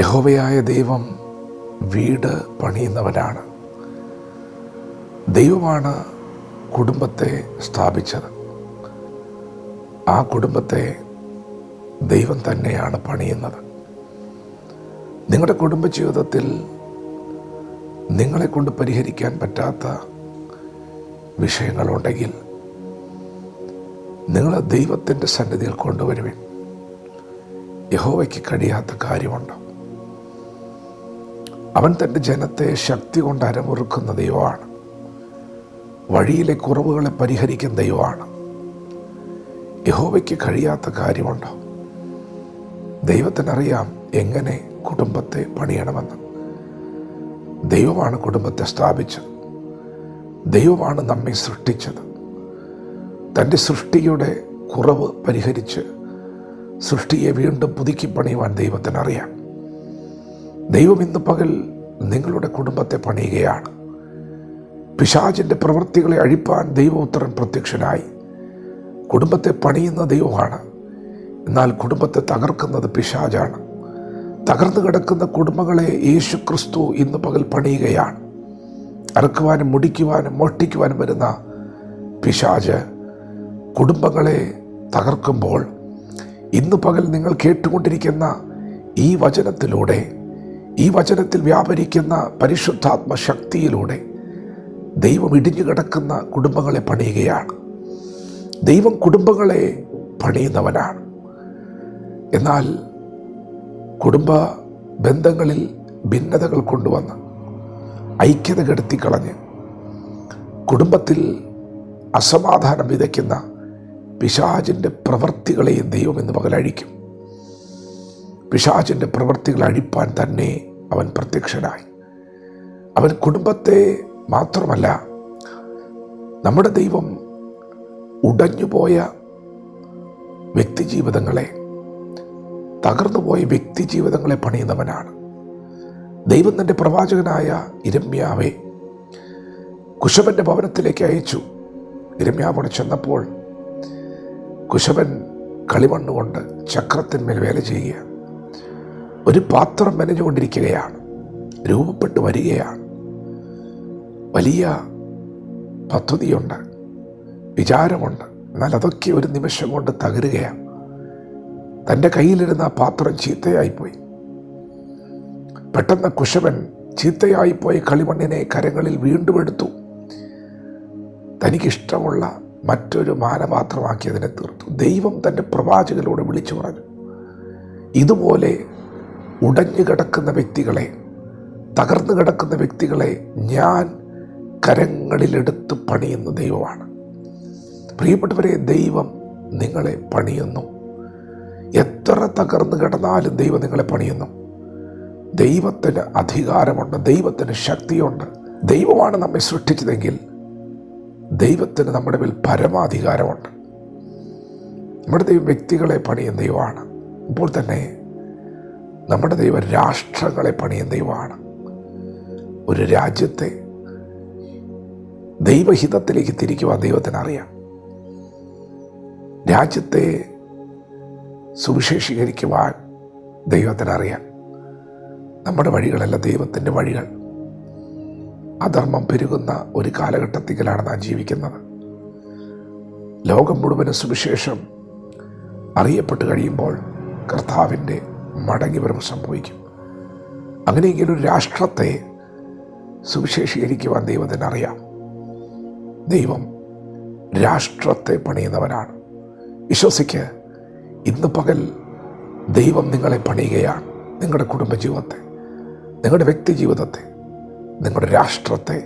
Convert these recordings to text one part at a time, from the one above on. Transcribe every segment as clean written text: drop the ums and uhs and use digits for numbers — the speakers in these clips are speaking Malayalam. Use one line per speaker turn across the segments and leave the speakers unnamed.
യഹോവയായ ദൈവം വീട് പണിയുന്നവനാണ്. ദൈവമാണ് കുടുംബത്തെ സ്ഥാപിച്ചത്. ആ കുടുംബത്തെ ദൈവം തന്നെയാണ് പണിയുന്നത്. നിങ്ങളുടെ കുടുംബജീവിതത്തിൽ നിങ്ങളെ കൊണ്ട് പരിഹരിക്കാൻ പറ്റാത്ത വിഷയങ്ങളുണ്ടെങ്കിൽ നിങ്ങൾ ദൈവത്തിൻ്റെ സന്നിധിയിൽ കൊണ്ടുവരുവിൻ. യഹോവയ്ക്ക് കഴിയാത്ത കാര്യമുണ്ടോ? അവൻ തൻ്റെ ജനത്തെ ശക്തി കൊണ്ട് അരമുറുക്കുന്ന ദൈവമാണ്. വഴിയിലെ കുറവുകളെ പരിഹരിക്കുന്ന ദൈവമാണ്. യഹോവയ്ക്ക് കഴിയാത്ത കാര്യമുണ്ടോ? ദൈവത്തിനറിയാം എങ്ങനെ കുടുംബത്തെ പണിയണമെന്ന്. ദൈവമാണ് കുടുംബത്തെ സ്ഥാപിച്ചത്. ദൈവമാണ് നമ്മെ സൃഷ്ടിച്ചത്. തൻ്റെ സൃഷ്ടിയുടെ കുറവ് പരിഹരിച്ച് സൃഷ്ടിയെ വീണ്ടും പുതുക്കി പണിയുവാൻ ദൈവത്തിനറിയാം. ദൈവം ഇന്ന് പകൽ നിങ്ങളുടെ കുടുംബത്തെ പണിയുകയാണ്. പിശാചിൻ്റെ പ്രവൃത്തികളെ അഴിപ്പാൻ ദൈവോത്തരൻ പ്രത്യക്ഷനായി. കുടുംബത്തെ പണിയുന്ന ദൈവമാണ്, എന്നാൽ കുടുംബത്തെ തകർക്കുന്നത് പിശാചാണ്. തകർന്നു കിടക്കുന്ന കുടുംബങ്ങളെ യേശു ക്രിസ്തു ഇന്ന് പകൽ പണിയുകയാണ്. അറുക്കുവാനും മുടിക്കുവാനും മോഷ്ടിക്കുവാനും വരുന്ന പിശാച് കുടുംബങ്ങളെ തകർക്കുമ്പോൾ ഇന്ന് പകൽ നിങ്ങൾ കേട്ടുകൊണ്ടിരിക്കുന്ന ഈ വചനത്തിലൂടെ, ഈ വചനത്തിൽ വ്യാപരിക്കുന്ന പരിശുദ്ധാത്മ ശക്തിയിലൂടെ ദൈവം ഇടിഞ്ഞു കിടക്കുന്ന കുടുംബങ്ങളെ പണിയുകയാണ്. ദൈവം കുടുംബങ്ങളെ പണിയുന്നവനാണ്. എന്നാൽ കുടുംബ ബന്ധങ്ങളിൽ ഭിന്നതകൾ കൊണ്ടുവന്ന് ഐക്യത കെടുത്തിക്കളഞ്ഞ് കുടുംബത്തിൽ അസമാധാനം വിതയ്ക്കുന്ന പിശാചിൻ്റെ പ്രവൃത്തികളെയും ദൈവം ഇന്ന് പകൽ അഴിക്കും. പിശാചിൻ്റെ പ്രവൃത്തികൾ അഴിപ്പാൻ തന്നെ അവൻ പ്രത്യക്ഷനായി. അവൻ കുടുംബത്തെ മാത്രമല്ല, നമ്മുടെ ദൈവം ഉടഞ്ഞുപോയ വ്യക്തിജീവിതങ്ങളെ, തകർന്നുപോയ വ്യക്തിജീവിതങ്ങളെ പണിയുന്നവനാണ്. ദൈവം തൻ്റെ പ്രവാചകനായ യിരെമ്യാവെ കുശവൻ്റെ ഭവനത്തിലേക്ക് അയച്ചു. യിരെമ്യാവോട് ചെന്നപ്പോൾ കുശവൻ കളിമണ്ണുകൊണ്ട് ചക്രത്തിന്മേൽ വേല ചെയ്യുക, ഒരു പാത്രം മെനഞ്ഞുകൊണ്ടിരിക്കുകയാണ്, രൂപപ്പെട്ടു വരികയാണ്. വലിയ പദ്ധതിയുണ്ട്, വിചാരമുണ്ട്, എന്നാൽ അതൊക്കെ ഒരു നിമിഷം കൊണ്ട് തകരുകയാണ്. തൻ്റെ കയ്യിലിരുന്ന ആ പാത്രം ചീത്തയായിപ്പോയി. പെട്ടെന്ന് കുശവൻ ചീത്തയായിപ്പോയി കളിമണ്ണിനെ കരങ്ങളിൽ വീണ്ടും എടുത്തു. തനിക്കിഷ്ടമുള്ള മറ്റൊരു മാനപാത്രമാക്കി അതിനെ തീർത്തു. ദൈവം തൻ്റെ പ്രവാചകനോട് വിളിച്ചു പറഞ്ഞു, ഇതുപോലെ ഉടഞ്ഞു കിടക്കുന്ന വ്യക്തികളെ, തകർന്നു കിടക്കുന്ന വ്യക്തികളെ ഞാൻ കരങ്ങളിലെടുത്ത് പണിയുന്ന ദൈവമാണ്. പ്രിയപ്പെട്ടവരെ, ദൈവം നിങ്ങളെ പണിയുന്നു. എത്ര തകർന്നു കിടന്നാലും ദൈവം നിങ്ങളെ പണിയുന്നു. ദൈവത്തിന് അധികാരമുണ്ട്, ദൈവത്തിന് ശക്തിയുണ്ട്. ദൈവമാണ് നമ്മെ സൃഷ്ടിച്ചതെങ്കിൽ ദൈവത്തിന് നമ്മുടെ മേൽ പരമാധികാരമുണ്ട്. നമ്മുടെ ദൈവം വ്യക്തികളെ പണിയുന്ന ദൈവമാണ്. ഇപ്പോൾ തന്നെ നമ്മുടെ ദൈവം രാഷ്ട്രങ്ങളെ പണിയുന്ന ദൈവമാണ്. ഒരു രാജ്യത്തെ ദൈവഹിതത്തിലേക്ക് തിരിക്കുവാൻ ദൈവത്തിനറിയാം. രാജ്യത്തെ സുവിശേഷീകരിക്കുവാൻ ദൈവത്തിനറിയാം. നമ്മുടെ വഴികളല്ല ദൈവത്തിൻ്റെ വഴികൾ. അധർമ്മം പെരുകുന്ന ഒരു കാലഘട്ടത്തിലാണ് നാം ജീവിക്കുന്നത്. ലോകം മുഴുവനും സുവിശേഷം അറിയപ്പെട്ട് കഴിയുമ്പോൾ കർത്താവിൻ്റെ മടങ്ങിവരവ് സംഭവിക്കും. അങ്ങനെയെങ്കിൽ ഒരു രാഷ്ട്രത്തെ സുവിശേഷീകരിക്കുവാൻ ദൈവത്തിനറിയാം. ദൈവം രാഷ്ട്രത്തെ പണിയുന്നവനാണ്. വിശ്വസിക്ക്, ഇന്ന് പകൽ ദൈവം നിങ്ങളെ പണിയുകയാണ്. നിങ്ങളുടെ കുടുംബജീവിതത്തെ, നിങ്ങളുടെ വ്യക്തിജീവിതത്തെ, നിങ്ങളുടെ രാഷ്ട്രത്തെ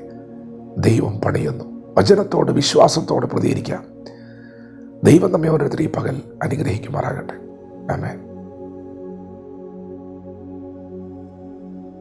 ദൈവം പണിയുന്നു. വചനത്തോട് വിശ്വാസത്തോടെ പ്രതികരിക്കാം. ദൈവം നമ്മെ ഓരോരുത്തരും ഈ പകൽ അനുഗ്രഹിക്കുമാറാകട്ടെ. ആമേൻ.